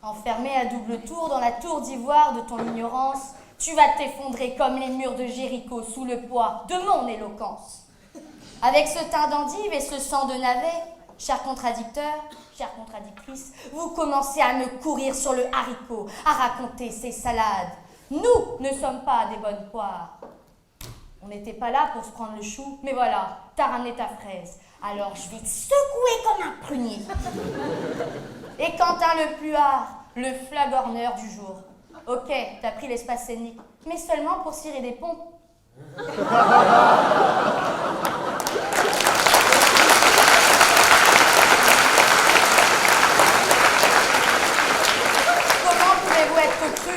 Enfermé à double tour dans la tour d'ivoire de ton ignorance, tu vas t'effondrer comme les murs de Jéricho sous le poids de mon éloquence. Avec ce teint d'endive et ce sang de navet, chers contradicteurs, chères contradictrices, vous commencez à me courir sur le haricot, à raconter ces salades. Nous ne sommes pas des bonnes poires. On n'était pas là pour se prendre le chou, mais voilà, t'as ramené ta fraise. Alors je vais te secouer comme un prunier. Et Quentin le Pluard, le flagorneur du jour. Ok, t'as pris l'espace scénique, mais seulement pour cirer des pompes.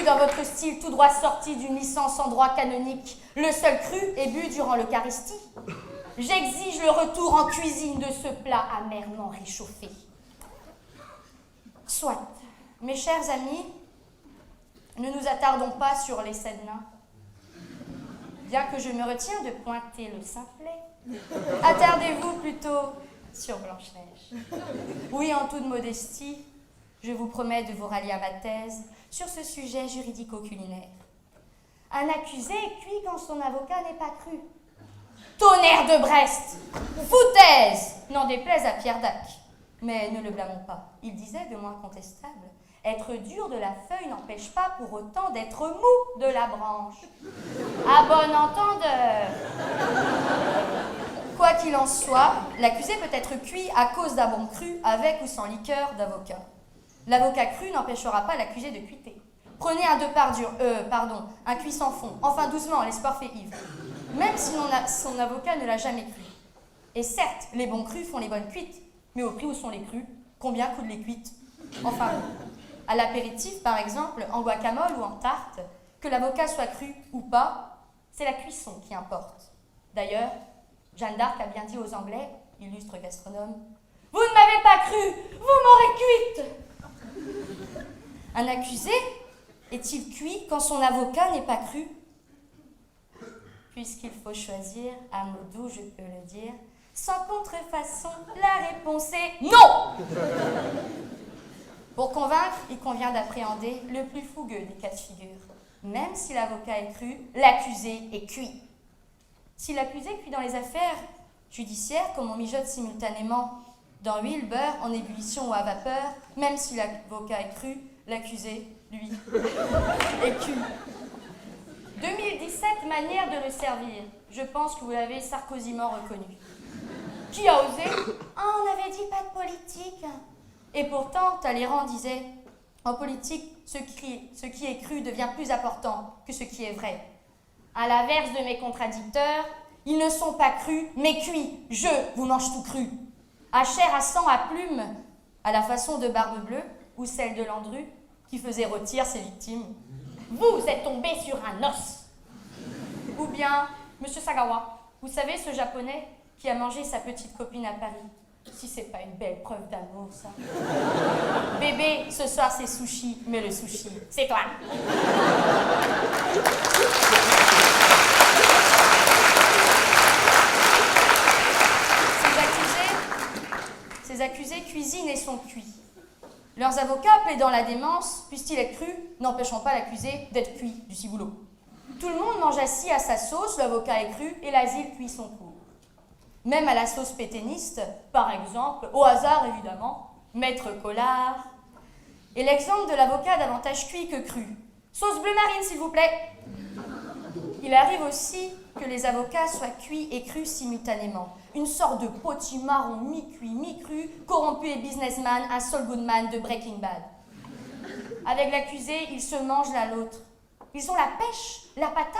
Dans votre style tout droit sorti d'une licence en droit canonique, le seul cru est bu durant l'Eucharistie. J'exige le retour en cuisine de ce plat amèrement réchauffé. Soit, mes chers amis, ne nous attardons pas sur les scènes nains. Bien que je me retiens de pointer le simplet, attardez-vous plutôt sur Blanche-Neige. Oui, en toute modestie, je vous promets de vous rallier à ma thèse sur ce sujet juridico-culinaire. Un accusé est cuit quand son avocat n'est pas cru. Tonnerre de Brest! Foutaise! N'en déplaise à Pierre Dac. Mais ne le blâmons pas. Il disait de moins contestable. Être dur de la feuille n'empêche pas pour autant d'être mou de la branche. À bon entendeur. Quoi qu'il en soit, l'accusé peut être cuit à cause d'un bon cru avec ou sans liqueur d'avocat. L'avocat cru n'empêchera pas l'accusé de cuiter. Prenez un un cuit sans fond. Enfin, doucement, l'espoir fait ivre. Même si son avocat ne l'a jamais cru. Et certes, les bons crus font les bonnes cuites. Mais au prix où sont les crus, combien coûtent les cuites? Enfin, à l'apéritif, par exemple, en guacamole ou en tarte, que l'avocat soit cru ou pas, c'est la cuisson qui importe. D'ailleurs, Jeanne d'Arc a bien dit aux Anglais, illustre gastronome, « Vous ne m'avez pas cru, vous m'aurez cuite !» Un accusé est-il cuit quand son avocat n'est pas cru? Puisqu'il faut choisir, à mots doux je peux le dire, sans contrefaçon, la réponse est non. Pour convaincre, il convient d'appréhender le plus fougueux des cas de figure. Même si l'avocat est cru, l'accusé est cuit. Si l'accusé cuit dans les affaires judiciaires, comme on mijote simultanément dans huile, beurre, en ébullition ou à vapeur, même si l'avocat est cru, l'accusé, lui, est cuit. 2017, manière de le servir. Je pense que vous l'avez sarkozyment reconnu. Qui a osé? Ah, on avait dit pas de politique. Et pourtant, Talleyrand disait, en politique, ce qui est cru devient plus important que ce qui est vrai. À l'inverse de mes contradicteurs, ils ne sont pas crus, mais cuits. Je vous mange tout cru. À chair, à sang, à plume, à la façon de Barbe Bleue ou celle de Landru, qui faisait rôtir ses victimes. Vous êtes tombé sur un os. Ou bien, Monsieur Sagawa, vous savez, ce japonais qui a mangé sa petite copine à Paris. Si c'est pas une belle preuve d'amour, ça. Bébé, ce soir c'est sushi, mais le sushi, c'est toi. Ces accusés cuisinent et sont cuits. Leurs avocats, plaidant la démence, puissent-ils être crus, n'empêchant pas l'accusé d'être cuit du ciboulot. Tout le monde mange assis à sa sauce, l'avocat est cru et l'asile cuit son cours. Même à la sauce pétainiste, par exemple, au hasard évidemment, Maître Collard. Et l'exemple de l'avocat davantage cuit que cru. Sauce bleu marine, s'il vous plaît. Il arrive aussi que les avocats soient cuits et crus simultanément. Une sorte de potimarron mi-cuit, mi-cru, corrompu et businessman, un Saul Goodman de Breaking Bad. Avec l'accusé, ils se mangent l'un l'autre. Ils ont la pêche, la patate,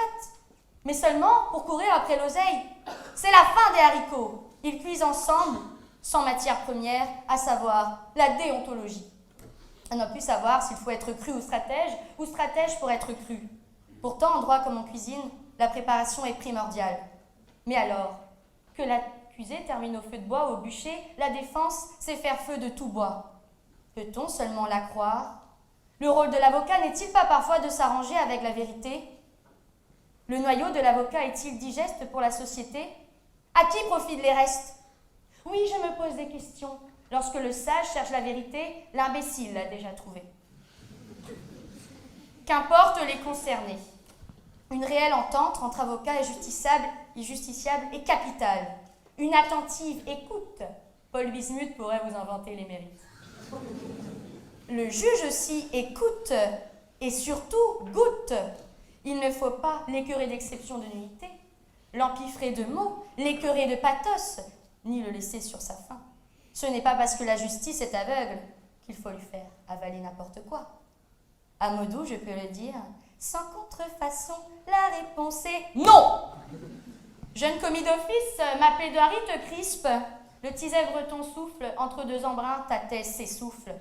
mais seulement pour courir après l'oseille. C'est la fin des haricots. Ils cuisent ensemble, sans matière première, à savoir la déontologie. On n'a plus savoir s'il faut être cru ou stratège pour être cru. Pourtant, en droit comme en cuisine, la préparation est primordiale. Mais alors, que l'accusé termine au feu de bois ou au bûcher, la défense, c'est faire feu de tout bois. Peut-on seulement la croire? Le rôle de l'avocat n'est-il pas parfois de s'arranger avec la vérité? Le noyau de l'avocat est-il digeste pour la société? À qui profitent les restes? Oui, je me pose des questions. Lorsque le sage cherche la vérité, l'imbécile l'a déjà trouvée. Qu'importe les concernés. Une réelle entente entre avocat et justiciable est capitale. Une attentive écoute. Paul Bismuth pourrait vous inventer les mérites. Le juge aussi écoute et surtout goûte. Il ne faut pas l'écœurer d'exception de nullité, l'empiffrer de mots, l'écœurer de pathos, ni le laisser sur sa faim. Ce n'est pas parce que la justice est aveugle qu'il faut lui faire avaler n'importe quoi. À mots doux, je peux le dire, sans contrefaçon, la réponse est non. Jeune commis d'office, ma plaidoirie te crispe. Le tiset breton souffle, entre deux embruns, ta thèse s'essouffle.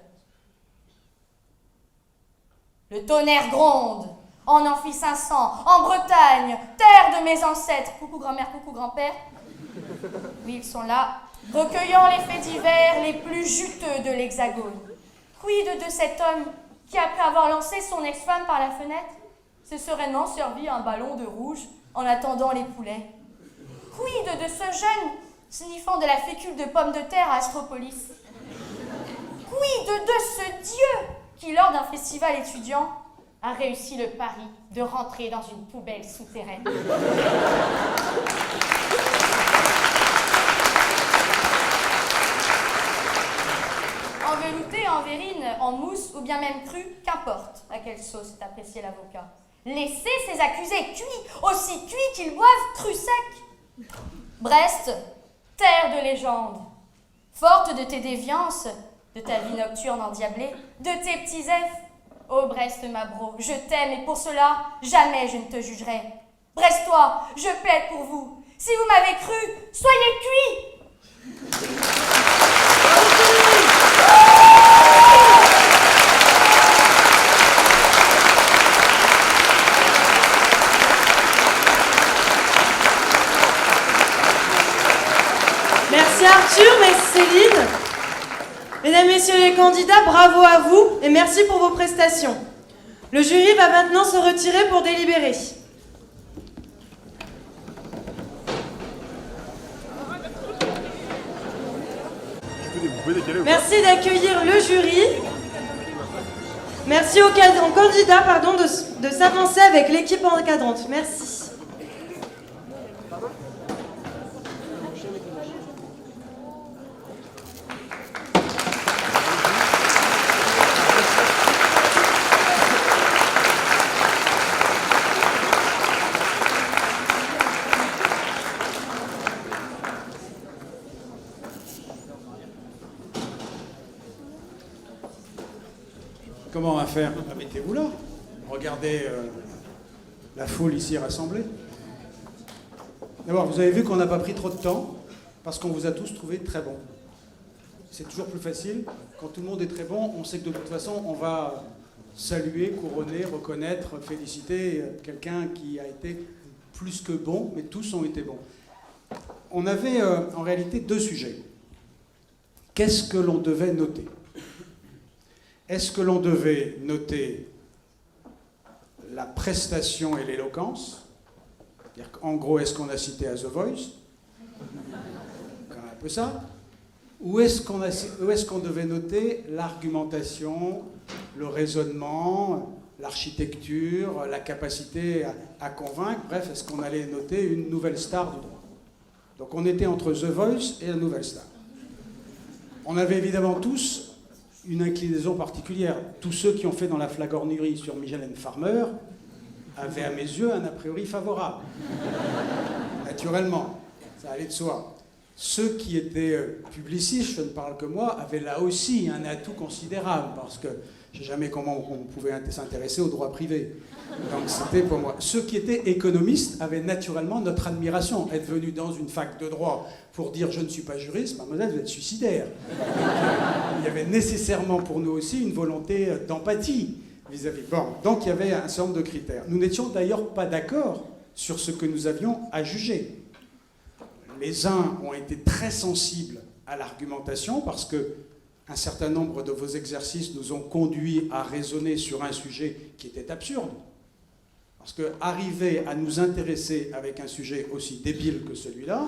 Le tonnerre gronde, en amphi 500, en Bretagne, terre de mes ancêtres. Coucou grand-mère, coucou grand-père. Oui, ils sont là, recueillant les faits divers les plus juteux de l'Hexagone. Quid de cet homme qui, après avoir lancé son ex-femme par la fenêtre, s'est sereinement servi un ballon de rouge en attendant les poulets? Quid de ce jeune sniffant de la fécule de pommes de terre à Astropolis? Quid de ce dieu qui, lors d'un festival étudiant, a réussi le pari de rentrer dans une poubelle souterraine? En velouté, en verrine, en mousse ou bien même cru, qu'importe à quelle sauce est apprécié l'avocat. Laissez ces accusés cuits, aussi cuits qu'ils boivent cru sec. Brest, terre de légende, forte de tes déviances, de ta vie nocturne endiablée, de tes petits F. Ô Brest, ma bro, je t'aime et pour cela, jamais je ne te jugerai. Brestois, je plaide pour vous. Si vous m'avez cru, soyez cuits. Merci Arthur, merci Céline. Mesdames, Messieurs les candidats, bravo à vous et merci pour vos prestations. Le jury va maintenant se retirer pour délibérer. Merci d'accueillir le jury. Merci aux candidats de s'avancer avec l'équipe encadrante. Merci. Comment on va faire? Mettez-vous là. Regardez la foule ici rassemblée. D'abord, vous avez vu qu'on n'a pas pris trop de temps parce qu'on vous a tous trouvés très bons. C'est toujours plus facile. Quand tout le monde est très bon, on sait que de toute façon, on va saluer, couronner, reconnaître, féliciter quelqu'un qui a été plus que bon, mais tous ont été bons. On avait en réalité deux sujets. Qu'est-ce que l'on devait noter? Est-ce que l'on devait noter la prestation et l'éloquence? C'est-à-dire qu'en gros, est-ce qu'on a cité à The Voice? Quand même un peu ça. Ou est-ce qu'on devait noter l'argumentation, le raisonnement, l'architecture, la capacité à convaincre? Bref, est-ce qu'on allait noter une nouvelle star du droit? Donc on était entre The Voice et la nouvelle star. On avait évidemment tous une inclinaison particulière. Tous ceux qui ont fait dans la flagornerie sur Mylène Farmer avaient à mes yeux un a priori favorable. Naturellement, ça allait de soi. Ceux qui étaient publicistes, je ne parle que moi, avaient là aussi un atout considérable, parce que je ne sais jamais comment on pouvait s'intéresser au droit privé. Donc c'était pour moi. Ceux qui étaient économistes avaient naturellement notre admiration. Être venu dans une fac de droit pour dire « je ne suis pas juriste », mademoiselle, vous êtes suicidaire. Il y avait nécessairement pour nous aussi une volonté d'empathie vis-à-vis. Bon, donc il y avait un certain nombre de critères. Nous n'étions d'ailleurs pas d'accord sur ce que nous avions à juger. Les uns ont été très sensibles à l'argumentation parce que un certain nombre de vos exercices nous ont conduits à raisonner sur un sujet qui était absurde. Parce qu'arriver à nous intéresser avec un sujet aussi débile que celui-là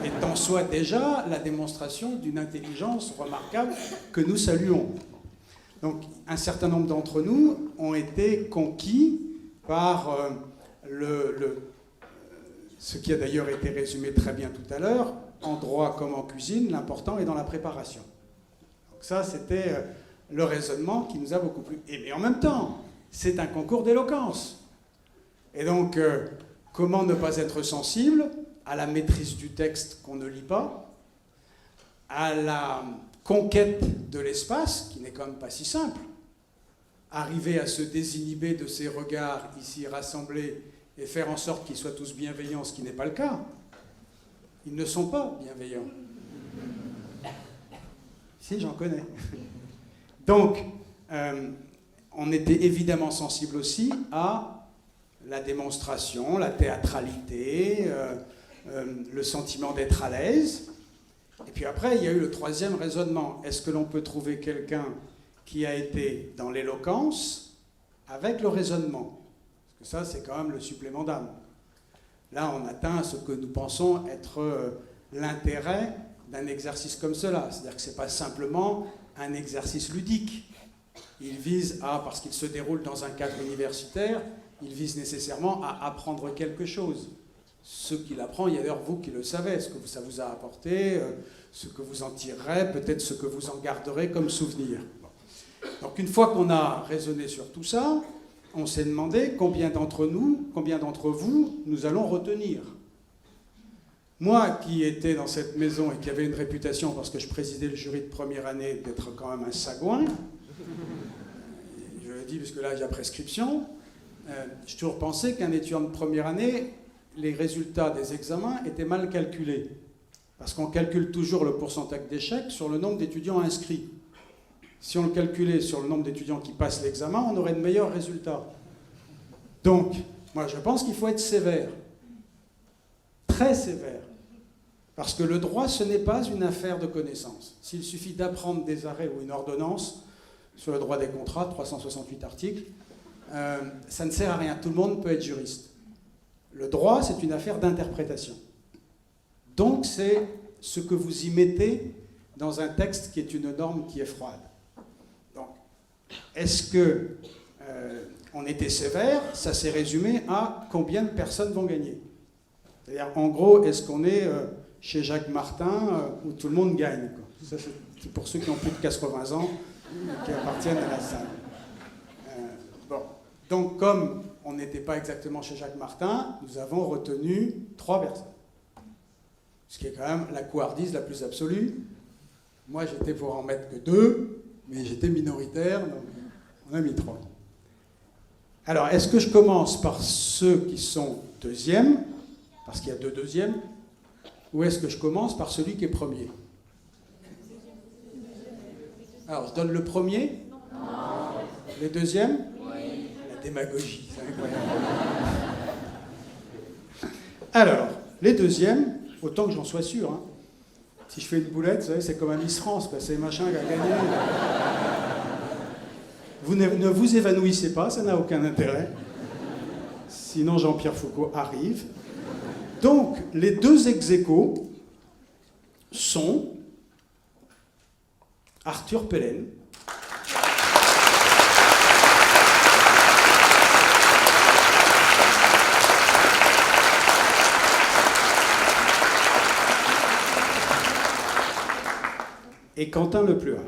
est en soi déjà la démonstration d'une intelligence remarquable que nous saluons. Donc, un certain nombre d'entre nous ont été conquis par ce qui a d'ailleurs été résumé très bien tout à l'heure, en droit comme en cuisine, l'important est dans la préparation. Donc ça, c'était le raisonnement qui nous a beaucoup plu. Mais en même temps, c'est un concours d'éloquence. Et donc, comment ne pas être sensible à la maîtrise du texte qu'on ne lit pas, à la conquête de l'espace, qui n'est quand même pas si simple, arriver à se désinhiber de ces regards ici rassemblés et faire en sorte qu'ils soient tous bienveillants, ce qui n'est pas le cas. Ils ne sont pas bienveillants. Si, j'en connais. Donc, on était évidemment sensible aussi à la démonstration, la théâtralité, le sentiment d'être à l'aise. Et puis après, il y a eu le troisième raisonnement. Est-ce que l'on peut trouver quelqu'un qui a été dans l'éloquence avec le raisonnement? Parce que ça, c'est quand même le supplément d'âme. Là, on atteint ce que nous pensons être l'intérêt d'un exercice comme cela. C'est-à-dire que ce n'est pas simplement un exercice ludique. Il vise à, parce qu'il se déroule dans un cadre universitaire, il vise nécessairement à apprendre quelque chose. Ce qu'il apprend, il y a d'ailleurs vous qui le savez, ce que ça vous a apporté, ce que vous en tirerez, peut-être ce que vous en garderez comme souvenir. Bon. Donc une fois qu'on a raisonné sur tout ça, on s'est demandé combien d'entre vous, nous allons retenir. Moi qui étais dans cette maison et qui avait une réputation, parce que je présidais le jury de première année, d'être quand même un sagouin, je le dis parce que là il y a prescription, j'ai toujours pensé qu'un étudiant de première année, les résultats des examens étaient mal calculés. Parce qu'on calcule toujours le pourcentage d'échecs sur le nombre d'étudiants inscrits. Si on le calculait sur le nombre d'étudiants qui passent l'examen, on aurait de meilleurs résultats. Donc, moi je pense qu'il faut être sévère. Très sévère. Parce que le droit, ce n'est pas une affaire de connaissance. S'il suffit d'apprendre des arrêts ou une ordonnance sur le droit des contrats, 368 articles, ça ne sert à rien. Tout le monde peut être juriste. Le droit, c'est une affaire d'interprétation. Donc, c'est ce que vous y mettez dans un texte qui est une norme qui est froide. Donc, est-ce que on était sévère? Ça s'est résumé à combien de personnes vont gagner. C'est-à-dire, en gros, est-ce qu'on est chez Jacques Martin où tout le monde gagne, quoi. Ça, c'est pour ceux qui ont plus de 80 ans, qui appartiennent à la salle. Bon. Donc, comme on n'était pas exactement chez Jacques Martin, nous avons retenu 3 personnes. Ce qui est quand même la couardise la plus absolue. Moi, j'étais pour en mettre que 2, mais j'étais minoritaire, donc on a mis 3. Alors, est-ce que je commence par ceux qui sont deuxièmes, parce qu'il y a 2 deuxièmes, ou est-ce que je commence par celui qui est premier? Alors, je donne le premier? Non. Les deuxièmes? Oui. La démagogie, c'est incroyable. Alors, les deuxièmes, autant que j'en sois sûr, hein. Si je fais une boulette, vous savez, c'est comme un Miss France, quoi. C'est machin qui a gagné. Vous ne vous évanouissez pas, ça n'a aucun intérêt. Sinon, Jean-Pierre Foucault arrive. Donc, les 2 ex-aequo sont Arthur Pellen et Quentin Lepluard.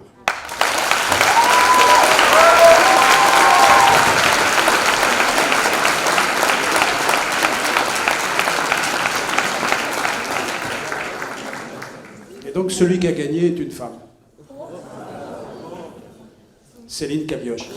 Et donc celui qui a gagné est une femme. Céline Cabioche.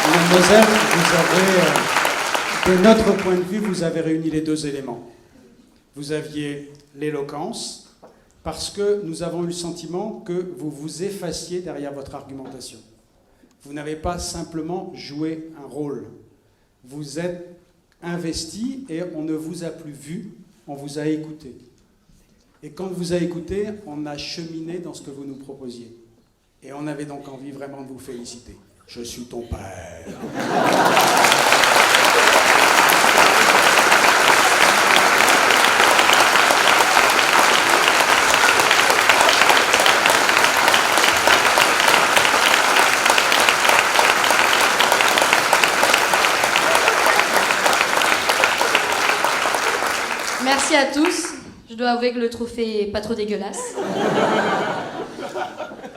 Mademoiselle, vous avez, de notre point de vue, vous avez réuni les 2 éléments. vous aviez l'éloquence, parce que nous avons eu le sentiment que vous vous effaciez derrière votre argumentation. Vous n'avez pas simplement joué un rôle. Vous êtes investi et on ne vous a plus vu, on vous a écouté. Et quand on vous a écouté, on a cheminé dans ce que vous nous proposiez. Et on avait donc envie vraiment de vous féliciter. Je suis ton père. Merci à tous. Je dois avouer que le trophée est pas trop dégueulasse.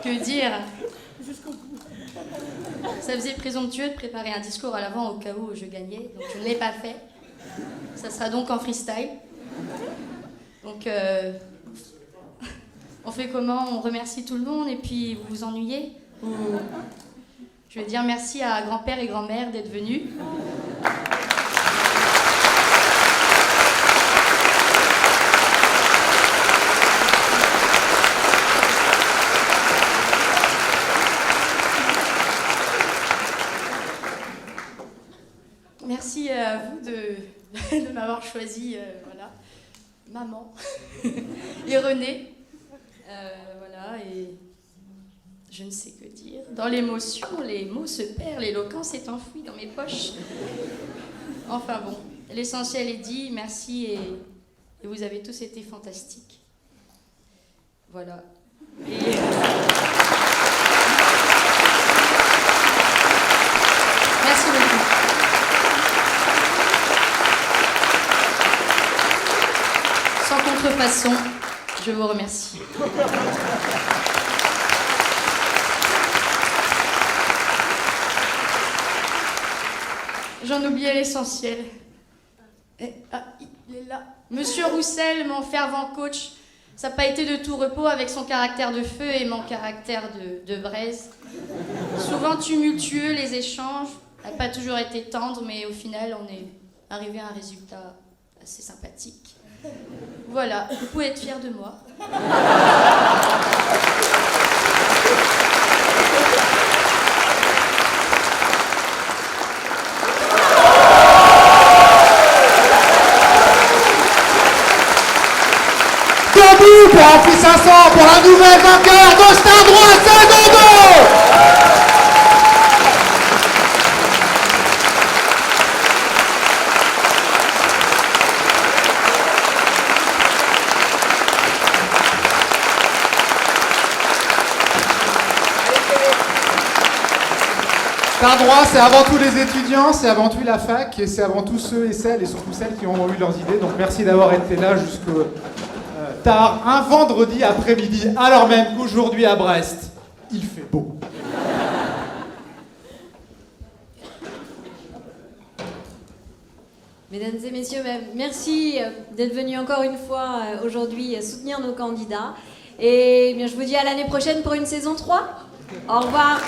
Que dire? Ça faisait présomptueux de préparer un discours à l'avant au cas où je gagnais, donc je ne l'ai pas fait. Ça sera donc en freestyle. Donc, on fait comment? On remercie tout le monde et puis vous vous ennuyez? Ou... Je vais dire merci à grand-père et grand-mère d'être venus. Merci à vous de m'avoir choisi, voilà, maman et René, voilà, et je ne sais que dire. Dans l'émotion, les mots se perdent, l'éloquence est enfouie dans mes poches. Enfin bon, l'essentiel est dit, merci et vous avez tous été fantastiques. Voilà. Et... Merci beaucoup. Sans contrefaçon, je vous remercie. J'en oubliais l'essentiel. Ah, il est là. Monsieur Roussel, mon fervent coach, ça n'a pas été de tout repos avec son caractère de feu et mon caractère de braise. Souvent tumultueux, les échanges n'ont pas toujours été tendres, mais au final, on est arrivé à un résultat assez sympathique. Voilà, vous pouvez être fiers de moi. Debout pour Ampli 500, pour la nouvelle vainqueur de Stade Droit, c'est Dodo! Stade Droit, c'est avant tout les étudiants, c'est avant tout la fac, et c'est avant tout ceux et celles, et surtout celles qui ont eu leurs idées. Donc merci d'avoir été là jusqu'au tard, un vendredi après-midi, alors même qu'aujourd'hui à Brest, il fait beau. Mesdames et messieurs, merci d'être venus encore une fois aujourd'hui soutenir nos candidats. Et bien, je vous dis à l'année prochaine pour une saison 3. Au revoir.